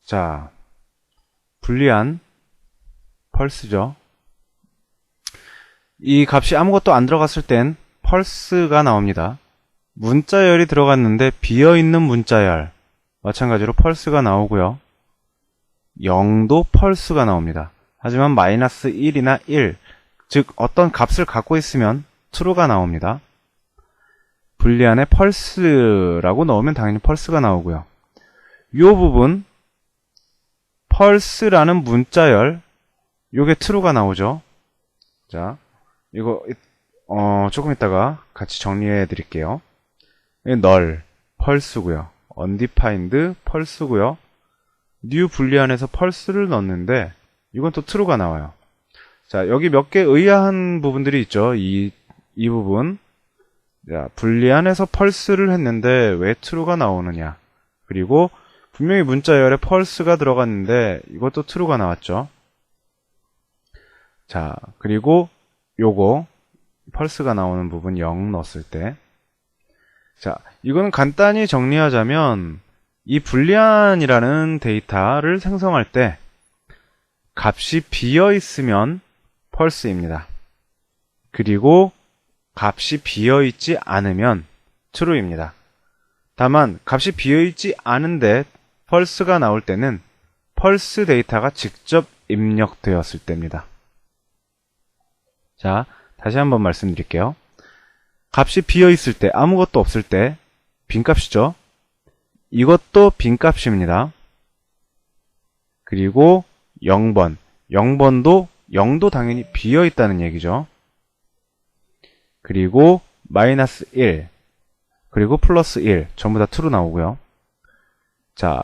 자, 불리한 펄스죠. 이 값이 아무것도 안 들어갔을 땐 펄스가 나옵니다. 문자열이 들어갔는데 비어있는 문자열, 마찬가지로 펄스가 나오고요. 0도 펄스가 나옵니다. 하지만 마이너스 1이나 1, 즉 어떤 값을 갖고 있으면 true가 나옵니다. 불리안에 펄스라고 넣으면 당연히 펄스가 나오고요. 이 부분 펄스라는 문자열, 요게 true가 나오죠. 자, 이거 조금 있다가 같이 정리해 드릴게요. null 펄스고요. undefined 펄스고요. new 불리안에서 펄스를 넣는데 이건 또 true가 나와요. 자, 여기 몇 개 의아한 부분들이 있죠. 이 부분. 자, 불리안에서 펄스를 했는데 왜 true가 나오느냐. 그리고 분명히 문자열에 펄스가 들어갔는데 이것도 true가 나왔죠. 자, 그리고 요거 펄스가 나오는 부분 0 넣었을 때, 자, 이거는 간단히 정리하자면 이 불리안이라는 데이터를 생성할 때 값이 비어 있으면 펄스입니다. 그리고 값이 비어 있지 않으면 true입니다. 다만 값이 비어 있지 않은데 펄스가 나올 때는 펄스 데이터가 직접 입력되었을 때입니다. 자, 다시 한번 말씀드릴게요. 값이 비어 있을 때, 아무것도 없을 때 빈값이죠. 이것도 빈값입니다. 그리고 0번, 0번도 0도 당연히 비어 있다는 얘기죠. 그리고 마이너스 1, 그리고 플러스 1 전부 다 true 나오고요. 자,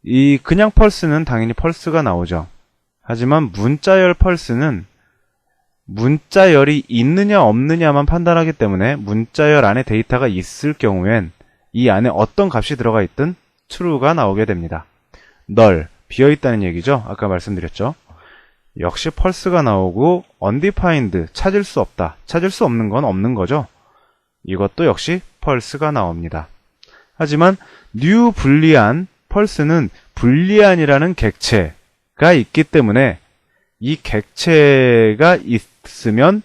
이 그냥 펄스는 당연히 펄스가 나오죠. 하지만 문자열 펄스는 문자열이 있느냐 없느냐만 판단하기 때문에 문자열 안에 데이터가 있을 경우엔 이 안에 어떤 값이 들어가 있든 true가 나오게 됩니다. null, 비어있다는 얘기죠. 아까 말씀드렸죠. 역시 펄스가 나오고 undefined, 찾을 수 없다. 찾을 수 없는 건 없는 거죠. 이것도 역시 펄스가 나옵니다. 하지만 new 불리안, 펄스는 불리안이라는 객체가 있기 때문에 이 객체가 있으면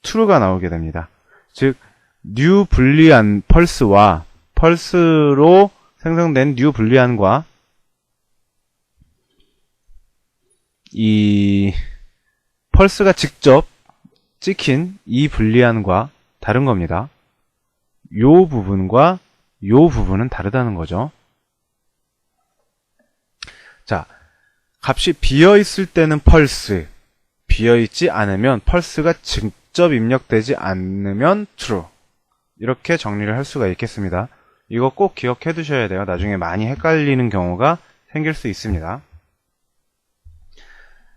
true가 나오게 됩니다. 즉 new 불리안 펄스와 펄스로 생성된 new 불리안과 이 펄스가 직접 찍힌 이 불리안과 다른 겁니다. 요 부분과 요 부분은 다르다는 거죠. 자, 값이 비어있을 때는 펄스, 비어있지 않으면 펄스가 직접 입력되지 않으면 true. 이렇게 정리를 할 수가 있겠습니다. 이거 꼭 기억해 두셔야 돼요. 나중에 많이 헷갈리는 경우가 생길 수 있습니다.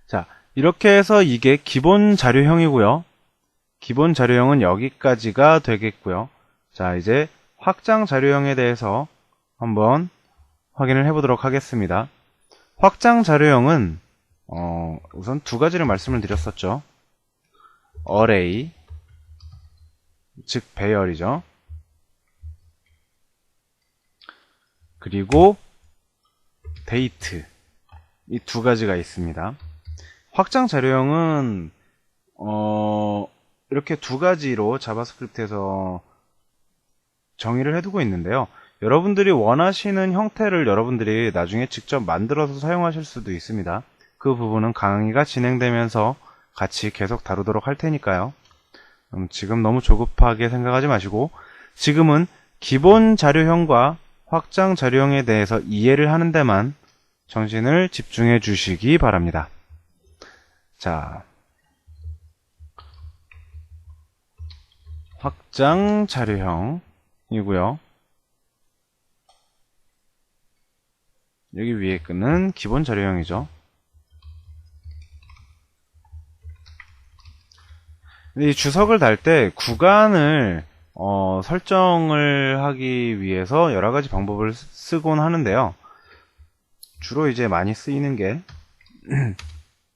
자, 이렇게 해서 이게 기본 자료형이고요. 기본 자료형은 여기까지가 되겠고요. 자, 이제 확장 자료형에 대해서 한번 확인을 해보도록 하겠습니다. 확장 자료형은 우선 두 가지를 말씀을 드렸었죠. array, 즉 배열이죠. 그리고 date, 이 두 가지가 있습니다. 확장 자료형은 이렇게 두 가지로 자바스크립트에서 정의를 해두고 있는데요. 여러분들이 원하시는 형태를 여러분들이 나중에 직접 만들어서 사용하실 수도 있습니다. 그 부분은 강의가 진행되면서 같이 계속 다루도록 할 테니까요. 지금 너무 조급하게 생각하지 마시고 지금은 기본 자료형과 확장 자료형에 대해서 이해를 하는 데만 정신을 집중해 주시기 바랍니다. 자, 확장 자료형이고요. 여기 위에 끈은 기본 자료형이죠. 이 주석을 달 때 구간을 설정을 하기 위해서 여러 가지 방법을 쓰곤 하는데요. 주로 이제 많이 쓰이는 게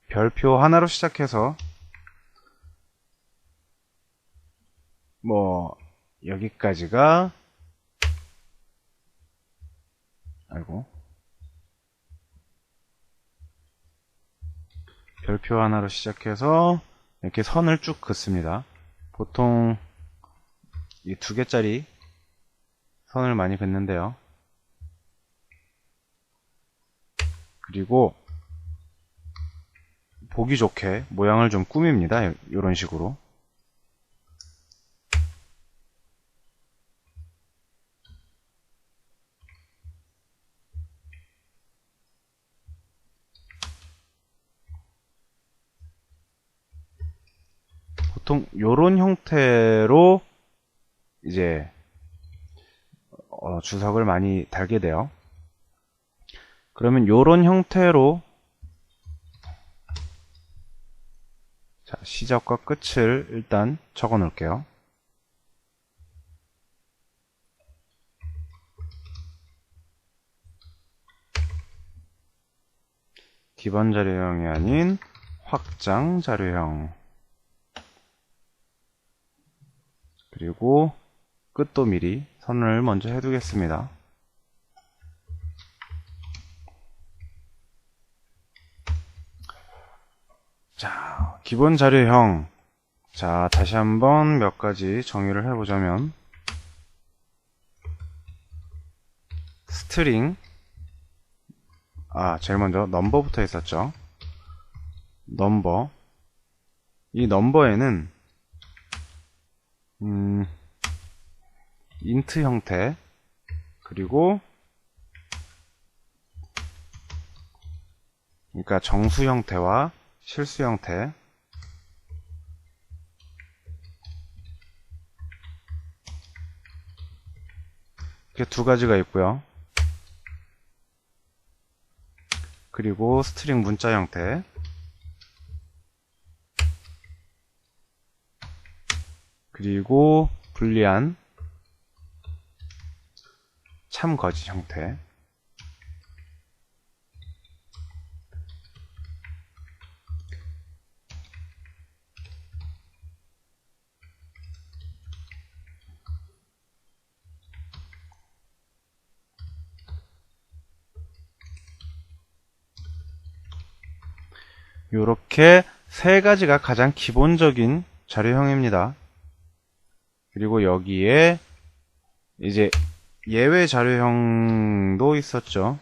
별표 하나로 시작해서 뭐 여기까지가 아이고 별표 하나로 시작해서 이렇게 선을 쭉 긋습니다. 보통 이 2개짜리 선을 많이 긋는데요. 그리고 보기 좋게 모양을 좀 꾸밉니다. 이런 식으로. 보통 요런 형태로 이제 주석을 많이 달게 돼요. 그러면 요런 형태로 자, 시작과 끝을 일단 적어 놓을게요. 기본 자료형이 아닌 확장 자료형. 그리고 끝도 미리 선을 먼저 해두겠습니다. 자, 기본 자료형. 자, 다시 한번 몇 가지 정의를 해보자면, 스트링. 제일 먼저 넘버부터 했었죠. 넘버. 이 넘버에는 인트 형태, 그리고 그러니까 정수 형태와 실수 형태, 이렇게 두 가지가 있고요. 그리고 스트링 문자 형태, 그리고 불리한 참거짓 형태, 요렇게 세 가지가 가장 기본적인 자료형입니다. 그리고 여기에 이제 예외 자료형도 있었죠.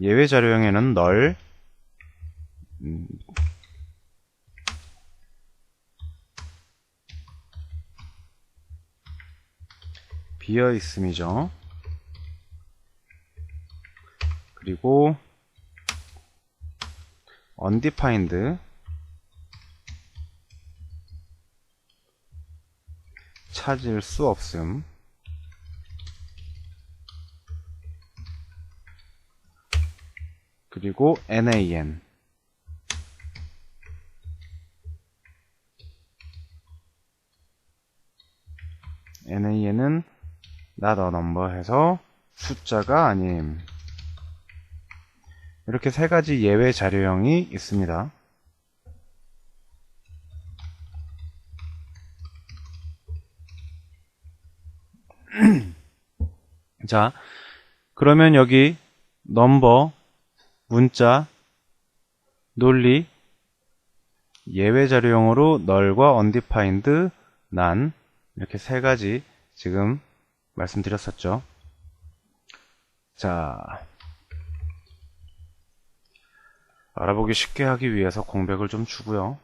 예외 자료형에는 널, 비어있음이죠. 그리고 undefined, 찾을 수 없음, 그리고 nan, nan은 not a number 해서 숫자가 아님. 이렇게 세 가지 예외 자료형이 있습니다. 자, 그러면 여기 넘버, 문자, 논리, 예외 자료형으로 널과 undefined, none, 이렇게 세 가지 지금 말씀드렸었죠. 자, 알아보기 쉽게 하기 위해서 공백을 좀 주고요.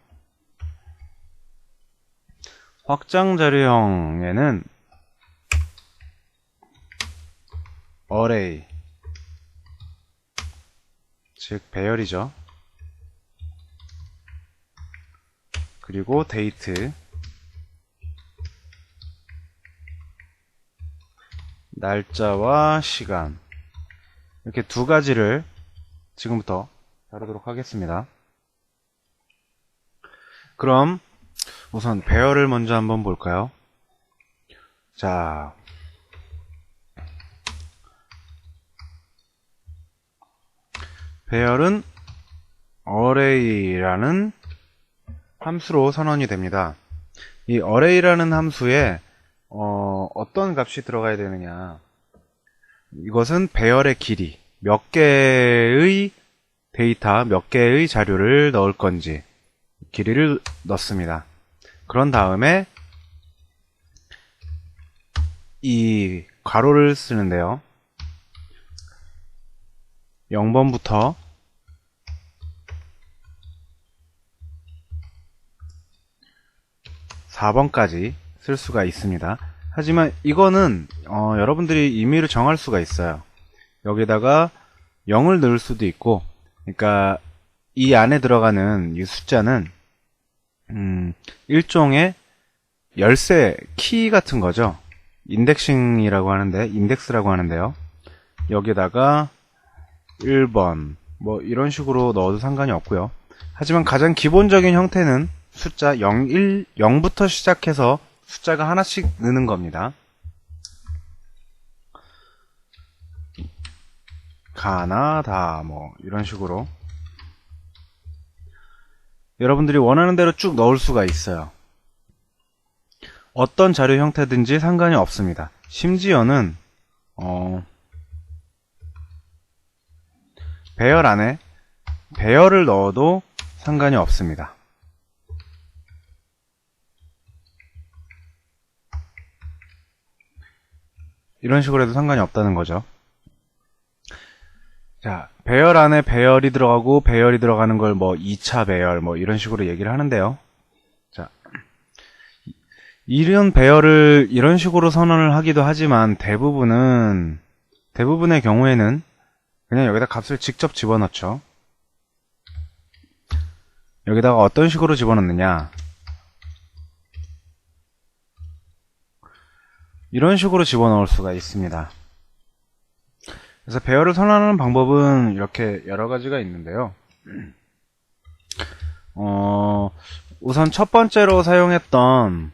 확장 자료형에는 array, 즉 배열이죠. 그리고 date, 날짜와 시간, 이렇게 두 가지를 지금부터 다루도록 하겠습니다. 그럼 우선 배열을 먼저 한번 볼까요? 자, 배열은 array라는 함수로 선언이 됩니다. 이 array라는 함수에 어떤 값이 들어가야 되느냐, 이것은 배열의 길이, 몇 개의 데이터, 몇 개의 자료를 넣을 건지 길이를 넣습니다. 그런 다음에 이 괄호를 쓰는데요. 0번부터 4번까지 쓸 수가 있습니다. 하지만 이거는 여러분들이 임의로 정할 수가 있어요. 여기다가 0을 넣을 수도 있고, 그러니까 이 안에 들어가는 이 숫자는 일종의 열쇠, 키 같은 거죠. 인덱싱이라고 하는데, 인덱스라고 하는데요. 여기다가 1번 뭐 이런 식으로 넣어도 상관이 없고요. 하지만 가장 기본적인 형태는 숫자 0부터 시작해서 숫자가 하나씩 느는 겁니다. 가나다 뭐 이런 식으로 여러분들이 원하는 대로 쭉 넣을 수가 있어요. 어떤 자료 형태든지 상관이 없습니다. 심지어는 배열 안에 배열을 넣어도 상관이 없습니다. 이런 식으로 해도 상관이 없다는 거죠. 자, 배열 안에 배열이 들어가고 배열이 들어가는 걸 뭐 2차 배열 뭐 이런 식으로 얘기를 하는데요. 자, 이런 배열을 이런 식으로 선언을 하기도 하지만 대부분의 경우에는 그냥 여기다 값을 직접 집어넣죠. 여기다가 어떤 식으로 집어넣느냐, 이런 식으로 집어넣을 수가 있습니다. 그래서 배열을 선언하는 방법은 이렇게 여러 가지가 있는데요. 우선 첫 번째로 사용했던,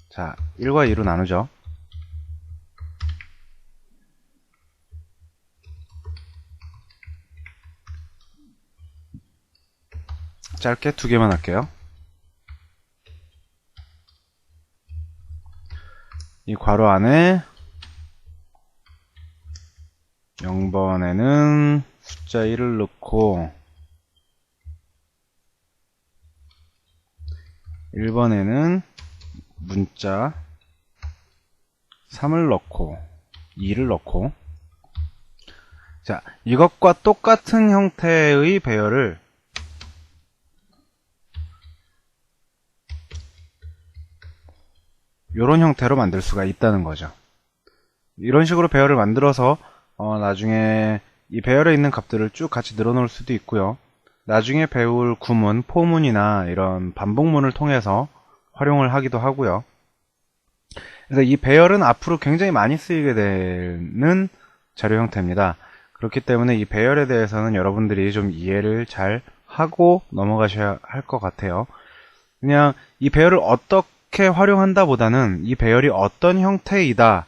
자, 1과 2로 나누죠. 짧게 2개만 할게요. 이 괄호 안에 0번에는 숫자 1을 넣고 1번에는 문자 3을 넣고 2를 넣고, 자, 이것과 똑같은 형태의 배열을 이런 형태로 만들 수가 있다는 거죠. 이런 식으로 배열을 만들어서 나중에 이 배열에 있는 값들을 쭉 같이 늘어놓을 수도 있고요. 나중에 배울 구문, 포문이나 이런 반복문을 통해서 활용을 하기도 하고요. 그래서 이 배열은 앞으로 굉장히 많이 쓰이게 되는 자료 형태입니다. 그렇기 때문에 이 배열에 대해서는 여러분들이 좀 이해를 잘 하고 넘어가셔야 할 것 같아요. 그냥 이 배열을 어떻게 활용한다 보다는 이 배열이 어떤 형태이다,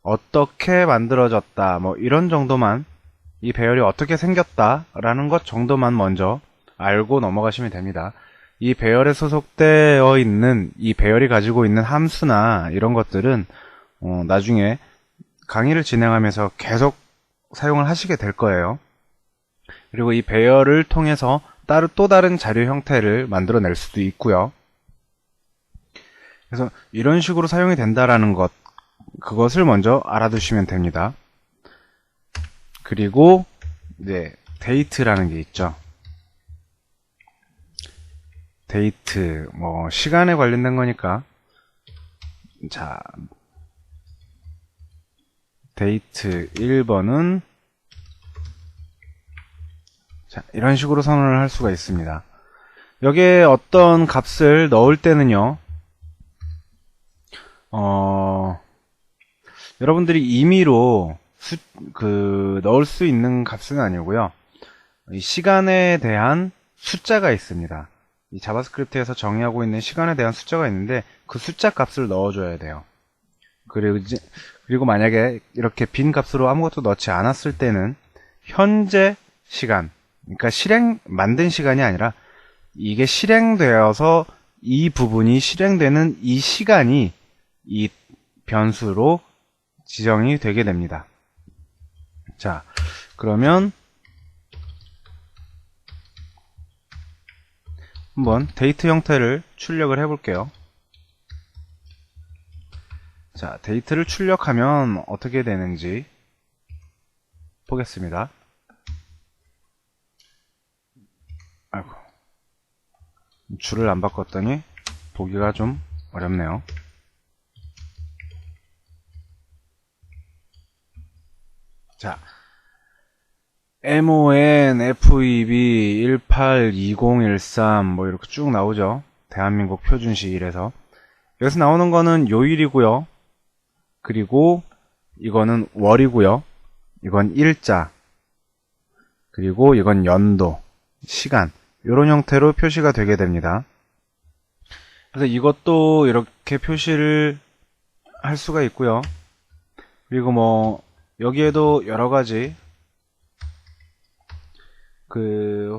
어떻게 만들어졌다, 뭐 이런 정도만, 이 배열이 어떻게 생겼다 라는 것 정도만 먼저 알고 넘어가시면 됩니다. 이 배열에 소속되어 있는, 이 배열이 가지고 있는 함수나 이런 것들은 나중에 강의를 진행하면서 계속 사용을 하시게 될 거예요. 그리고 이 배열을 통해서 또 다른 자료 형태를 만들어낼 수도 있고요. 그래서 이런 식으로 사용이 된다라는 것, 그것을 먼저 알아두시면 됩니다. 그리고 이제 데이트라는 게 있죠. 데이트, 뭐 시간에 관련된 거니까, 자, 데이트 1번은 자, 이런 식으로 선언을 할 수가 있습니다. 여기에 어떤 값을 넣을 때는요, 여러분들이 임의로 넣을 수 있는 값은 아니고요. 이 시간에 대한 숫자가 있습니다. 이 자바스크립트에서 정의하고 있는 시간에 대한 숫자가 있는데 그 숫자 값을 넣어줘야 돼요. 그리고 만약에 이렇게 빈 값으로 아무것도 넣지 않았을 때는 현재 시간, 그러니까 만든 시간이 아니라 이게 실행되어서 이 부분이 실행되는 이 시간이 이 변수로 지정이 되게 됩니다. 자, 그러면 한번 데이트 형태를 출력을 해볼게요. 자, 데이트를 출력하면 어떻게 되는지 보겠습니다. 아이고, 줄을 안 바꿨더니 보기가 좀 어렵네요. 자, MON, FEB 182013 뭐 이렇게 쭉 나오죠. 대한민국 표준시일에서. 여기서 나오는 거는 요일이고요. 그리고 이거는 월이고요. 이건 일자. 그리고 이건 연도, 시간. 이런 형태로 표시가 되게 됩니다. 그래서 이것도 이렇게 표시를 할 수가 있고요. 그리고 뭐 여기에도 여러 가지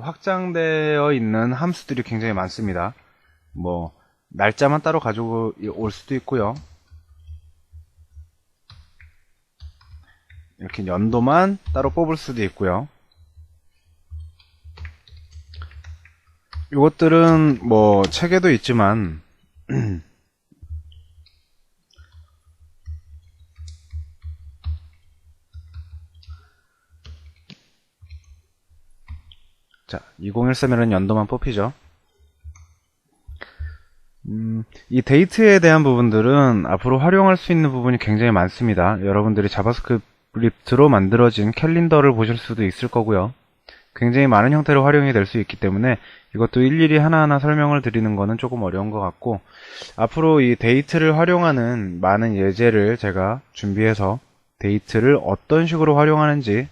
확장되어 있는 함수들이 굉장히 많습니다. 뭐 날짜만 따로 가지고 올 수도 있고요. 이렇게 연도만 따로 뽑을 수도 있고요. 이것들은 뭐 책에도 있지만 자, 2013이라는 연도만 뽑히죠. 이 데이트에 대한 부분들은 앞으로 활용할 수 있는 부분이 굉장히 많습니다. 여러분들이 자바스크립트로 만들어진 캘린더를 보실 수도 있을 거고요. 굉장히 많은 형태로 활용이 될 수 있기 때문에 이것도 일일이 하나하나 설명을 드리는 거는 조금 어려운 것 같고, 앞으로 이 데이트를 활용하는 많은 예제를 제가 준비해서 데이트를 어떤 식으로 활용하는지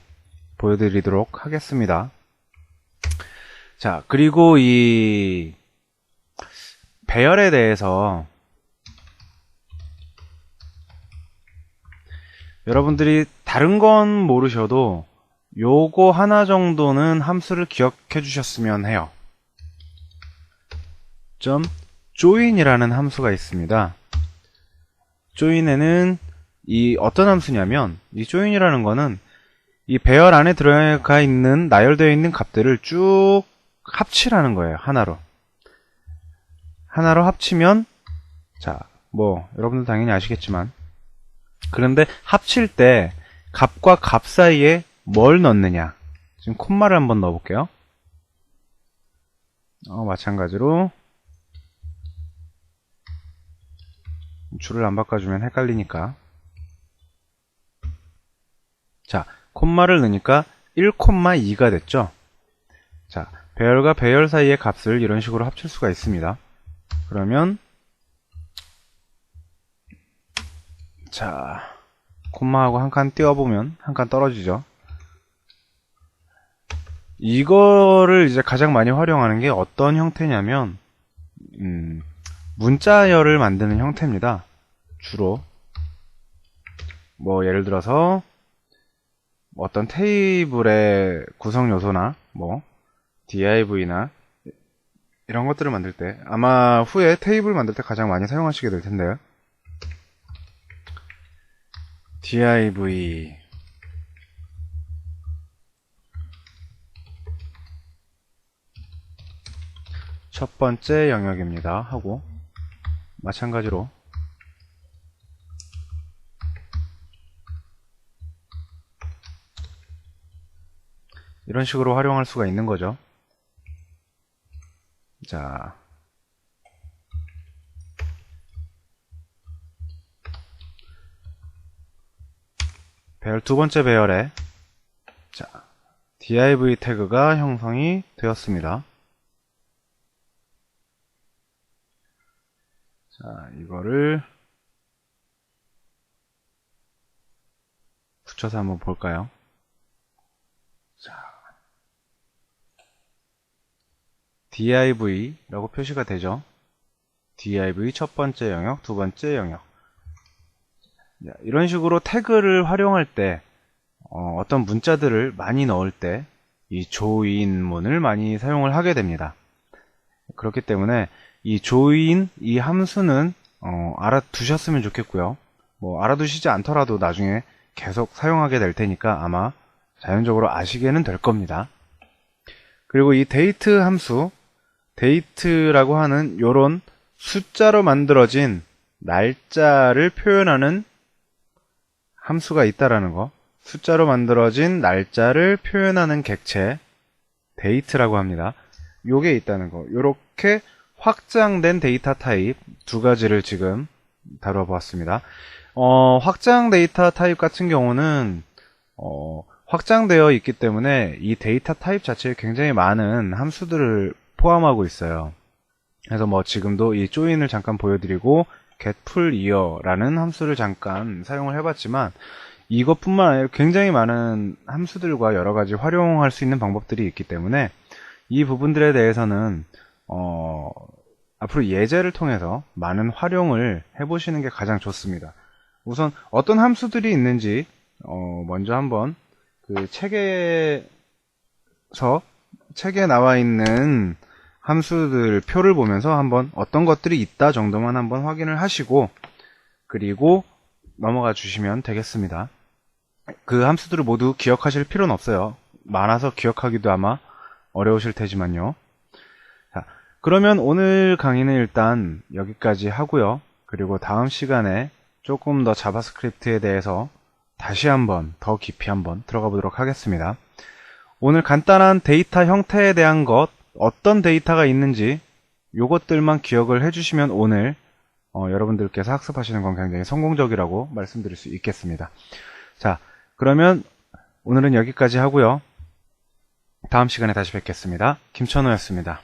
보여드리도록 하겠습니다. 자, 그리고 이 배열에 대해서 여러분들이 다른 건 모르셔도 요거 하나 정도는 함수를 기억해 주셨으면 해요. join이라는 함수가 있습니다. join에는 이 어떤 함수냐면, 이 join이라는 거는 이 배열 안에 들어가 있는 나열되어 있는 값들을 쭉 합치라는 거예요. 하나로 합치면, 자, 뭐 여러분들 당연히 아시겠지만, 그런데 합칠 때 값과 값 사이에 뭘 넣느냐. 지금 콤마를 한번 넣어볼게요. 마찬가지로 줄을 안 바꿔주면 헷갈리니까. 자, 콤마를 넣으니까 1,2가 됐죠. 자, 배열과 배열 사이의 값을 이런 식으로 합칠 수가 있습니다. 그러면 자, 콤마하고 한 칸 띄워보면 한 칸 떨어지죠. 이거를 이제 가장 많이 활용하는 게 어떤 형태냐면 문자열을 만드는 형태입니다. 주로 뭐 예를 들어서 어떤 테이블의 구성 요소나 뭐 div나 이런 것들을 만들 때, 아마 후에 테이블 만들 때 가장 많이 사용하시게 될 텐데요. div 첫 번째 영역입니다 하고, 마찬가지로 이런 식으로 활용할 수가 있는 거죠. 자, 배열 두 번째 배열에 자, div 태그가 형성이 되었습니다. 자, 이거를 붙여서 한번 볼까요? 자, div라고 표시가 되죠. div 첫 번째 영역, 두 번째 영역. 이런 식으로 태그를 활용할 때 어떤 문자들을 많이 넣을 때 이 join문을 많이 사용을 하게 됩니다. 그렇기 때문에 이 join, 이 함수는 알아두셨으면 좋겠고요. 뭐 알아두시지 않더라도 나중에 계속 사용하게 될 테니까 아마 자연적으로 아시게는 될 겁니다. 그리고 이 데이트 함수, 데이트라고 하는 요런 숫자로 만들어진 날짜를 표현하는 함수가 있다라는 거. 숫자로 만들어진 날짜를 표현하는 객체, 데이트라고 합니다. 요게 있다는 거. 요렇게 확장된 데이터 타입 두 가지를 지금 다뤄보았습니다. 확장 데이터 타입 같은 경우는 확장되어 있기 때문에 이 데이터 타입 자체에 굉장히 많은 함수들을 포함하고 있어요. 그래서 뭐 지금도 이 조인을 잠깐 보여드리고 getFullYear라는 함수를 잠깐 사용을 해봤지만 이것뿐만 아니라 굉장히 많은 함수들과 여러 가지 활용할 수 있는 방법들이 있기 때문에 이 부분들에 대해서는 앞으로 예제를 통해서 많은 활용을 해보시는 게 가장 좋습니다. 우선 어떤 함수들이 있는지 먼저 한번 그 책에 나와 있는 함수들 표를 보면서 한번 어떤 것들이 있다 정도만 한번 확인을 하시고 그리고 넘어가 주시면 되겠습니다. 그 함수들을 모두 기억하실 필요는 없어요. 많아서 기억하기도 아마 어려우실 테지만요. 자, 그러면 오늘 강의는 일단 여기까지 하고요. 그리고 다음 시간에 조금 더 자바스크립트에 대해서 다시 한번 더 깊이 한번 들어가 보도록 하겠습니다. 오늘 간단한 데이터 형태에 대한 것, 어떤 데이터가 있는지 요것들만 기억을 해주시면 오늘 여러분들께서 학습하시는 건 굉장히 성공적이라고 말씀드릴 수 있겠습니다. 자, 그러면 오늘은 여기까지 하고요. 다음 시간에 다시 뵙겠습니다. 김천호였습니다.